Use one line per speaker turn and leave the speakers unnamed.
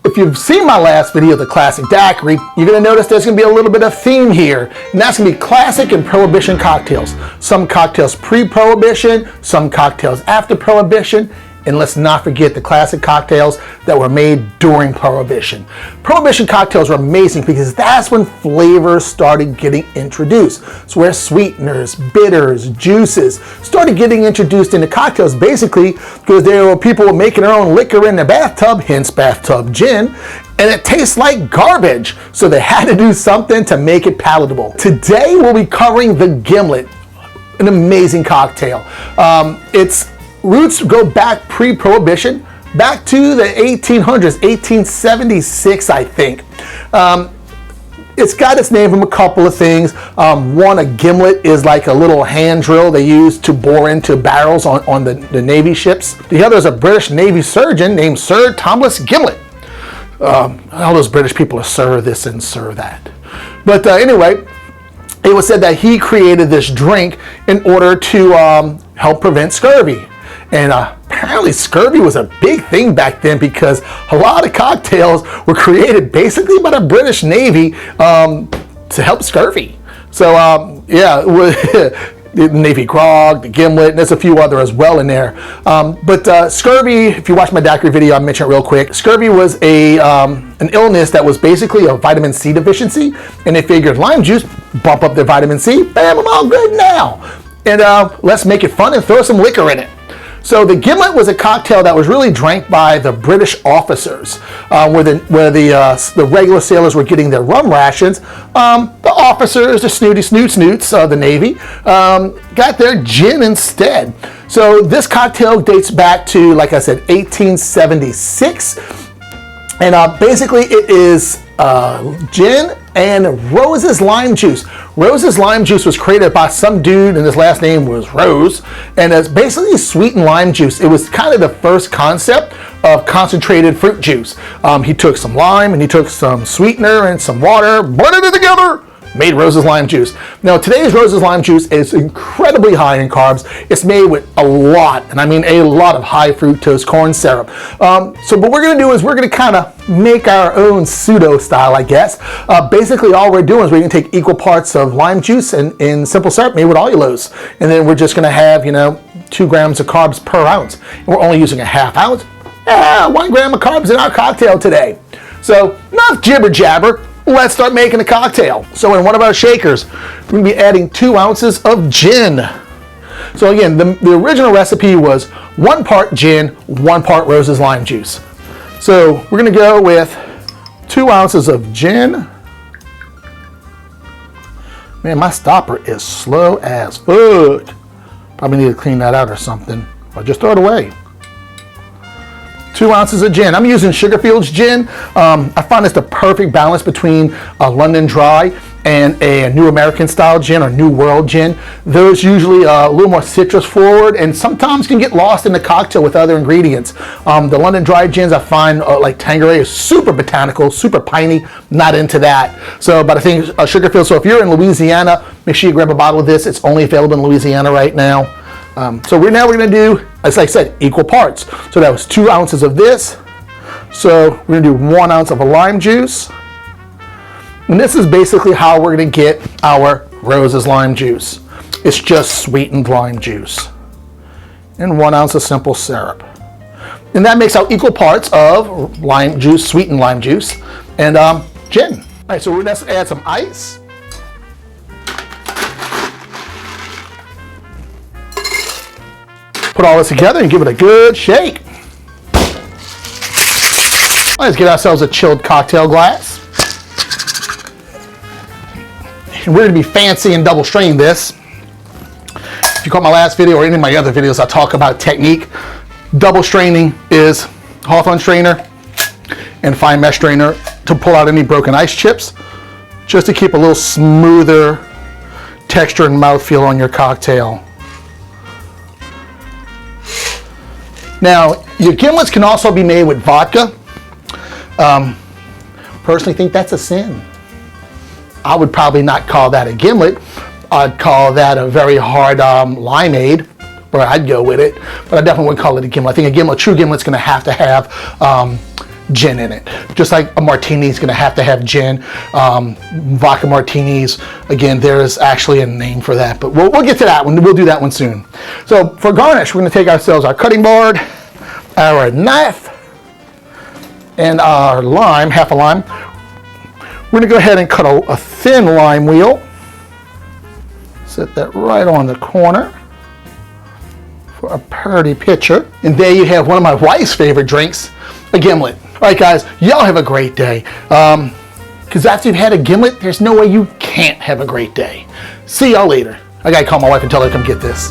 If you've seen my last video, the classic daiquiri, you're gonna notice there's gonna be a little bit of theme here, and that's gonna be classic and prohibition cocktails. Some cocktails pre-prohibition, some cocktails after prohibition, and let's not forget the classic cocktails that were made during Prohibition. Prohibition cocktails were amazing because that's when flavors started getting introduced. It's where sweeteners, bitters, juices started getting introduced into cocktails, basically because there were people making their own liquor in their bathtub, hence bathtub gin, and it tastes like garbage. So they had to do something to make it palatable. Today we'll be covering the Gimlet, an amazing cocktail. Its roots go back pre-Prohibition, back to the 1800s, 1876, I think. It's got its name from a couple of things. One, a gimlet is like a little hand drill they use to bore into barrels on the Navy ships. The other is a British Navy surgeon named Sir Thomas Gimlet. All those British people are Sir this and Sir that. But anyway, it was said that he created this drink in order to help prevent scurvy. And apparently scurvy was a big thing back then because a lot of cocktails were created basically by the British Navy to help scurvy. So yeah, the Navy Grog, the Gimlet, and there's a few other as well in there. But scurvy, if you watch my daiquiri video, I mentioned it real quick. Scurvy was an illness that was basically a vitamin C deficiency, and they figured lime juice, bump up their vitamin C, bam, I'm all good now. And let's make it fun and throw some liquor in it. So the Gimlet was a cocktail that was really drank by the British officers, where the regular sailors were getting their rum rations. The officers, the snooty snoots, the Navy, got their gin instead. So this cocktail dates back to, like I said, 1876. And basically it is gin and Rose's lime juice. Rose's lime juice was created by some dude and his last name was Rose, and it's basically sweetened lime juice. It was kind of the first concept of concentrated fruit juice. He took some lime and he took some sweetener and some water, blended it together, made Rose's lime juice. Now today's Rose's lime juice is incredibly high in carbs. It's made with a lot, and I mean a lot of high fructose corn syrup. So what we're gonna do is we're gonna kind of make our own pseudo style, I guess. Basically all we're doing is we're gonna take equal parts of lime juice and simple syrup made with allulose. And then we're just gonna have, 2 grams of carbs per ounce. And we're only using a half ounce. 1 gram of carbs in our cocktail today. So enough jibber jabber. Let's start making a cocktail. So in one of our shakers, we're gonna be adding 2 ounces of gin. So again, the original recipe was 1 part gin, 1 part Rose's lime juice. So we're gonna go with 2 ounces of gin. Man, my stopper is slow as fuck. Probably need to clean that out or something, or just throw it away. 2 ounces of gin. I'm using Sugarfield's gin. I find it's the perfect balance between a London Dry and a New American style gin or New World gin. Those usually a little more citrus forward and sometimes can get lost in the cocktail with other ingredients. The London Dry gins I find like Tanqueray is super botanical, super piney, not into that. So, but I think Sugarfield, so if you're in Louisiana, make sure you grab a bottle of this. It's only available in Louisiana right now. So now we're gonna do, as I said, equal parts. So that was 2 ounces of this. So we're gonna do 1 ounce of a lime juice. And this is basically how we're gonna get our Rose's lime juice. It's just sweetened lime juice. And 1 ounce of simple syrup. And that makes out equal parts of lime juice, sweetened lime juice, and gin. All right, so we're gonna add some ice. Put all this together and give it a good shake. Let's get ourselves a chilled cocktail glass. And we're gonna be fancy and double strain this. If you caught my last video or any of my other videos, I talk about technique. Double straining is Hawthorne strainer and fine mesh strainer to pull out any broken ice chips, just to keep a little smoother texture and mouthfeel on your cocktail. Now, your gimlets can also be made with vodka. Personally think that's a sin. I would probably not call that a gimlet. I'd call that a very hard limeade, or I'd go with it, but I definitely wouldn't call it a gimlet. I think a true gimlet's gonna have gin in it. Just like a martini is going to have gin. Vodka martinis, again, there is actually a name for that, but we'll get to that one. We'll do that one soon. So for garnish, we're going to take ourselves our cutting board, our knife, and our lime, half a lime. We're going to go ahead and cut a thin lime wheel. Set that right on the corner for a pretty picture. And there you have one of my wife's favorite drinks, a gimlet. All right, guys, y'all have a great day. Because after you've had a gimlet, there's no way you can't have a great day. See y'all later. I gotta call my wife and tell her to come get this.